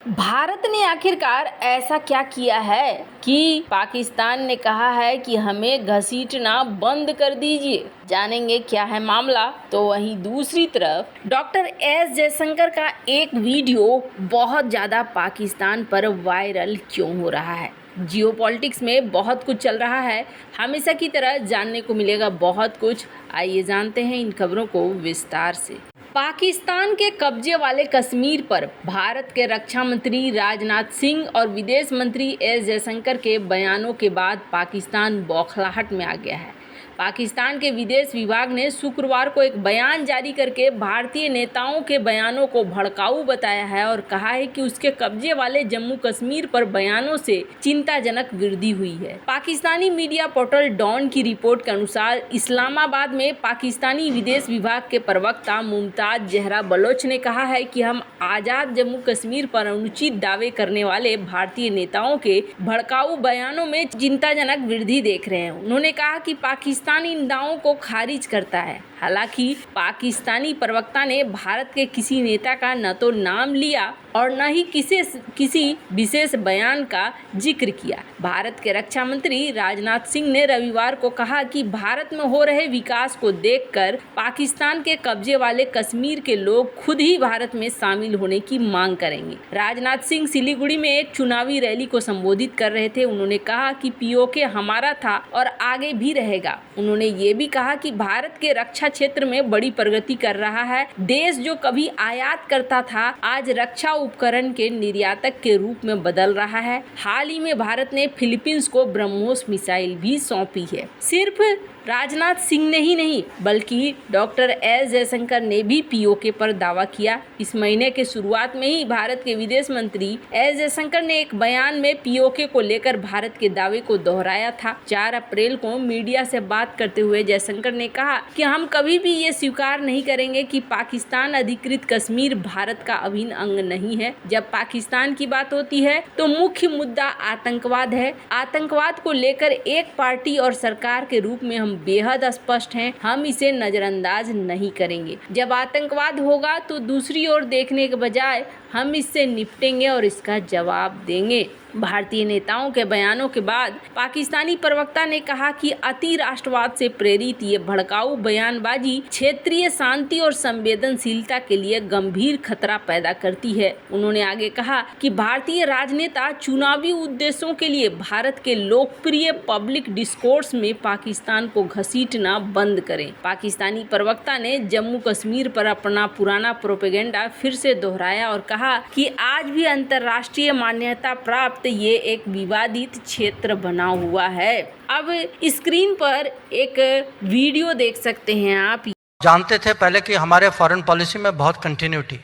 भारत ने आखिरकार ऐसा क्या किया है कि पाकिस्तान ने कहा है कि हमें घसीटना बंद कर दीजिए। जानेंगे क्या है मामला। तो वहीं दूसरी तरफ डॉक्टर एस जयशंकर का एक वीडियो बहुत ज़्यादा पाकिस्तान पर वायरल क्यों हो रहा है। जियोपॉलिटिक्स में बहुत कुछ चल रहा है, हमेशा की तरह जानने को मिलेगा बहुत कुछ। आइए जानते हैं इन खबरों को विस्तार से। पाकिस्तान के कब्जे वाले कश्मीर पर भारत के रक्षा मंत्री राजनाथ सिंह और विदेश मंत्री एस जयशंकर के बयानों के बाद पाकिस्तान बौखलाहट में आ गया है। पाकिस्तान के विदेश विभाग ने शुक्रवार को एक बयान जारी करके भारतीय नेताओं के बयानों को भड़काऊ बताया है और कहा है कि उसके कब्जे वाले जम्मू कश्मीर पर बयानों से चिंताजनक वृद्धि हुई है। पाकिस्तानी मीडिया पोर्टल डॉन की रिपोर्ट के अनुसार इस्लामाबाद में पाकिस्तानी विदेश विभाग के प्रवक्ता मुमताज जहरा बलोच ने कहा है कि हम आज़ाद जम्मू कश्मीर पर अनुचित दावे करने वाले भारतीय नेताओं के भड़काऊ बयानों में चिंताजनक वृद्धि देख रहे हैं। उन्होंने कहा कि पाकिस्तान इन दावों को खारिज करता है। हालांकि पाकिस्तानी प्रवक्ता ने भारत के किसी नेता का न तो नाम लिया और न ही किसी विशेष बयान का जिक्र किया। भारत के रक्षा मंत्री राजनाथ सिंह ने रविवार को कहा कि भारत में हो रहे विकास को देखकर पाकिस्तान के कब्जे वाले कश्मीर के लोग खुद ही भारत में शामिल होने की मांग करेंगे। राजनाथ सिंह सिलीगुड़ी में एक चुनावी रैली को संबोधित कर रहे थे। उन्होंने कहा कि पीओके हमारा था और आगे भी रहेगा। उन्होंने ये भी कहा कि भारत के रक्षा क्षेत्र में बड़ी प्रगति कर रहा है। देश जो कभी आयात करता था आज रक्षा उपकरण के निर्यातक के रूप में बदल रहा है। हाल ही में भारत ने फिलीपींस को ब्रह्मोस मिसाइल भी सौंपी है। सिर्फ राजनाथ सिंह ने ही नहीं बल्कि डॉक्टर एस जयशंकर ने भी पीओके पर दावा किया। इस महीने के शुरुआत में ही भारत के विदेश मंत्री एस जयशंकर ने एक बयान में पीओके को लेकर भारत के दावे को दोहराया था। 4 अप्रैल को मीडिया से बात करते हुए जयशंकर ने कहा कि हम कभी भी ये स्वीकार नहीं करेंगे कि पाकिस्तान अधिकृत कश्मीर भारत का अभिन्न अंग नहीं है। जब पाकिस्तान की बात होती है तो मुख्य मुद्दा आतंकवाद है। आतंकवाद को लेकर एक पार्टी और सरकार के रूप में हम बेहद स्पष्ट हैं। हम इसे नजरअंदाज नहीं करेंगे। जब आतंकवाद होगा तो दूसरी ओर देखने के बजाय हम इससे निपटेंगे और इसका जवाब देंगे। भारतीय नेताओं के बयानों के बाद पाकिस्तानी प्रवक्ता ने कहा कि अति राष्ट्रवाद से प्रेरित ये भड़काऊ बयानबाजी क्षेत्रीय शांति और संवेदनशीलता के लिए गंभीर खतरा पैदा करती है। उन्होंने आगे कहा कि भारतीय राजनेता चुनावी उद्देश्यों के लिए भारत के लोकप्रिय पब्लिक डिस्कोर्स में पाकिस्तान को घसीटना बंद करें। पाकिस्तानी प्रवक्ता ने जम्मू कश्मीर पर अपना पुराना प्रोपेगेंडा फिर से दोहराया और कहा कि आज भी अंतर्राष्ट्रीय मान्यता प्राप्त ये एक विवादित क्षेत्र बना हुआ है। अब स्क्रीन पर एक वीडियो देख सकते हैं आप। जानते थे पहले कि हमारे फॉरेन पॉलिसी में बहुत कंटिन्यूटी।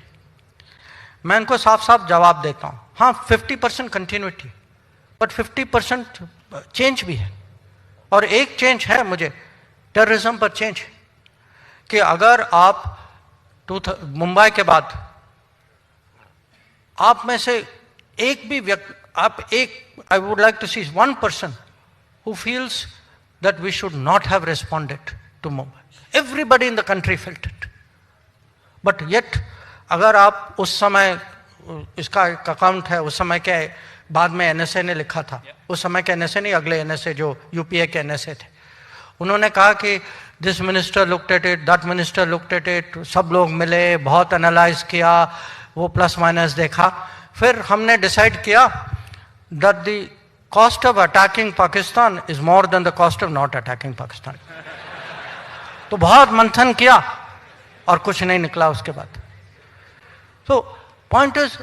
मैं इनको साफ साफ जवाब देता हूँ, हाँ 50% कंटिन्यूटी बट 50% चेंज भी है। और एक चेंज है मुझे टेररिज्म पर चेंज, कि अगर आप मुंबई के बाद आप में से एक भी व्यक्ति, I would like to see one person who feels that we should not have responded to Mumbai. Everybody in the country felt it. But yet, अगर आप उस समय, इसका एक अकाउंट है, उस समय के बाद में NSA ने लिखा था, उस समय के NSA नहीं, अगले NSA जो UPA के NSA थे, उन्होंने कहा कि this minister looked at it, that minister looked at it, सब लोग मिले, बहुत एनालाइज किया, वो प्लस माइनस देखा, फिर हमने डिसाइड किया that the cost of attacking Pakistan is more than the cost of not attacking Pakistan. तो बहुत मंथन किया और कुछ नहीं निकला उसके बाद। So point is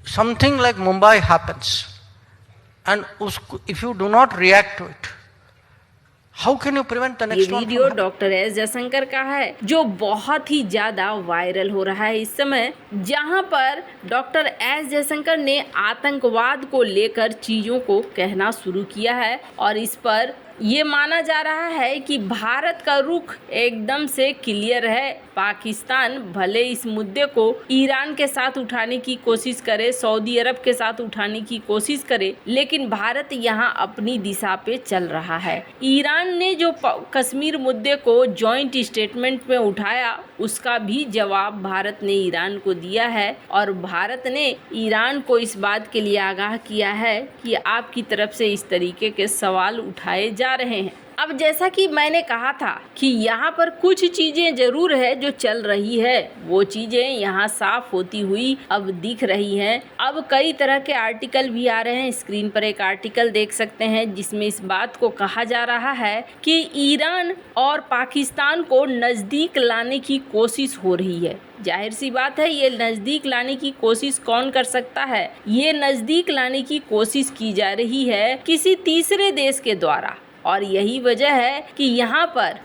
something like Mumbai happens and if you do not react to it, how can you prevent the next one? ये वीडियो डॉक्टर एस जयशंकर का है जो बहुत ही ज्यादा वायरल हो रहा है इस समय, जहां पर डॉक्टर एस जयशंकर ने आतंकवाद को लेकर चीजों को कहना शुरू किया है और इस पर ये माना जा रहा है कि भारत का रुख एकदम से क्लियर है। पाकिस्तान भले इस मुद्दे को ईरान के साथ उठाने की कोशिश करे, सऊदी अरब के साथ उठाने की कोशिश करे, लेकिन भारत यहाँ अपनी दिशा पे चल रहा है। ईरान ने जो कश्मीर मुद्दे को जॉइंट स्टेटमेंट में उठाया, उसका भी जवाब भारत ने ईरान को दिया है और भारत ने ईरान को इस बात के लिए आगाह किया है कि आपकी तरफ से इस तरीके के सवाल उठाए जा रहे हैं। अब जैसा कि मैंने कहा था कि यहाँ पर कुछ चीज़ें ज़रूर है जो चल रही है, वो चीज़ें यहाँ साफ होती हुई अब दिख रही हैं। अब कई तरह के आर्टिकल भी आ रहे हैं। स्क्रीन पर एक आर्टिकल देख सकते हैं जिसमें इस बात को कहा जा रहा है कि ईरान और पाकिस्तान को नज़दीक लाने की कोशिश हो रही है। जाहिर सी बात है, ये नज़दीक लाने की कोशिश कौन कर सकता है? ये नज़दीक लाने की कोशिश की जा रही है किसी तीसरे देश के द्वारा, और यही वजह है कि यहाँ पर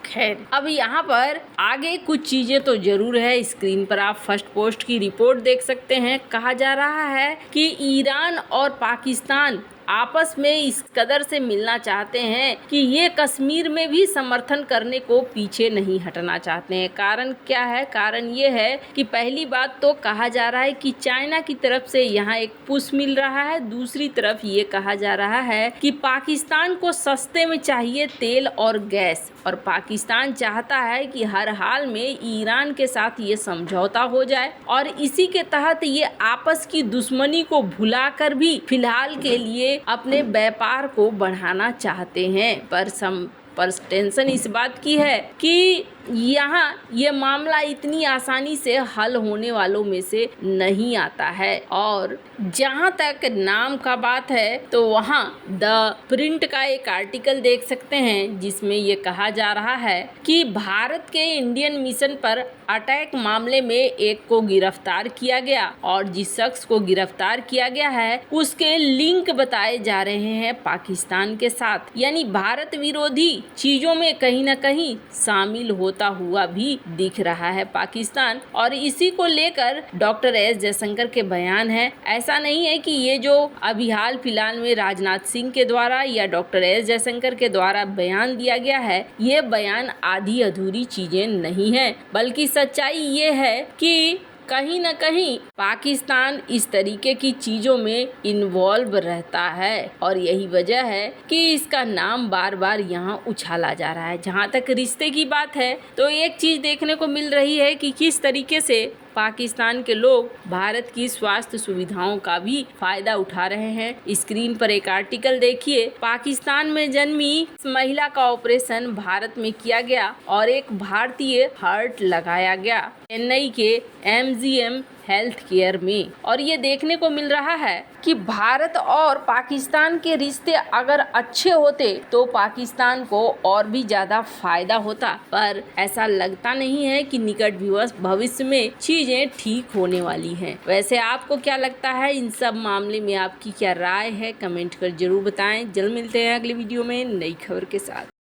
अब यहाँ पर आगे कुछ चीज़ें तो ज़रूर है। स्क्रीन पर आप फर्स्ट पोस्ट की रिपोर्ट देख सकते हैं। कहा जा रहा है कि ईरान और पाकिस्तान आपस में इस कदर से मिलना चाहते हैं कि ये कश्मीर में भी समर्थन करने को पीछे नहीं हटना चाहते हैं। कारण क्या है? कारण ये है कि पहली बात तो कहा जा रहा है कि चाइना की तरफ से यहाँ एक पुश मिल रहा है। दूसरी तरफ ये कहा जा रहा है कि पाकिस्तान को सस्ते में चाहिए तेल और गैस, और पाकिस्तान चाहता है कि हर हाल में ईरान के साथ ये समझौता हो जाए, और इसी के तहत ये आपस की दुश्मनी को भुलाकर भी फिलहाल के लिए अपने व्यापार को बढ़ाना चाहते हैं। पर टेंशन इस बात की है कि यहाँ ये मामला इतनी आसानी से हल होने वालों में से नहीं आता है। और जहाँ तक नाम का बात है तो वहाँ द प्रिंट का एक आर्टिकल देख सकते हैं जिसमें ये कहा जा रहा है कि भारत के इंडियन मिशन पर अटैक मामले में एक को गिरफ्तार किया गया, और जिस शख्स को गिरफ्तार किया गया है उसके लिंक बताए जा रहे हैं पाकिस्तान के साथ। यानी भारत विरोधी चीजों में कहीं ना कहीं शामिल होता हुआ भी दिख रहा है पाकिस्तान। और इसी को लेकर डॉक्टर एस जयशंकर के बयान है। ऐसा नहीं है कि ये जो अभी हाल फिलहाल में राजनाथ सिंह के द्वारा या डॉक्टर एस जयशंकर के द्वारा बयान दिया गया है, ये बयान आधी अधूरी चीजें नहीं है, बल्कि सच्चाई ये है कि कहीं न कहीं पाकिस्तान इस तरीके की चीज़ों में इन्वॉल्व रहता है, और यही वजह है कि इसका नाम बार बार यहाँ उछाला जा रहा है। जहाँ तक रिश्ते की बात है तो एक चीज़ देखने को मिल रही है कि किस तरीके से पाकिस्तान के लोग भारत की स्वास्थ्य सुविधाओं का भी फायदा उठा रहे हैं। स्क्रीन पर एक आर्टिकल देखिए। पाकिस्तान में जन्मी इस महिला का ऑपरेशन भारत में किया गया और एक भारतीय हार्ट लगाया गया चेन्नई के MGM हेल्थ केयर में। और ये देखने को मिल रहा है कि भारत और पाकिस्तान के रिश्ते अगर अच्छे होते तो पाकिस्तान को और भी ज़्यादा फायदा होता, पर ऐसा लगता नहीं है कि निकट भविष्य में चीज़ें ठीक होने वाली हैं। वैसे आपको क्या लगता है? इन सब मामले में आपकी क्या राय है? कमेंट कर जरूर बताएं। जल्द मिलते हैं अगली वीडियो में नई खबर के साथ।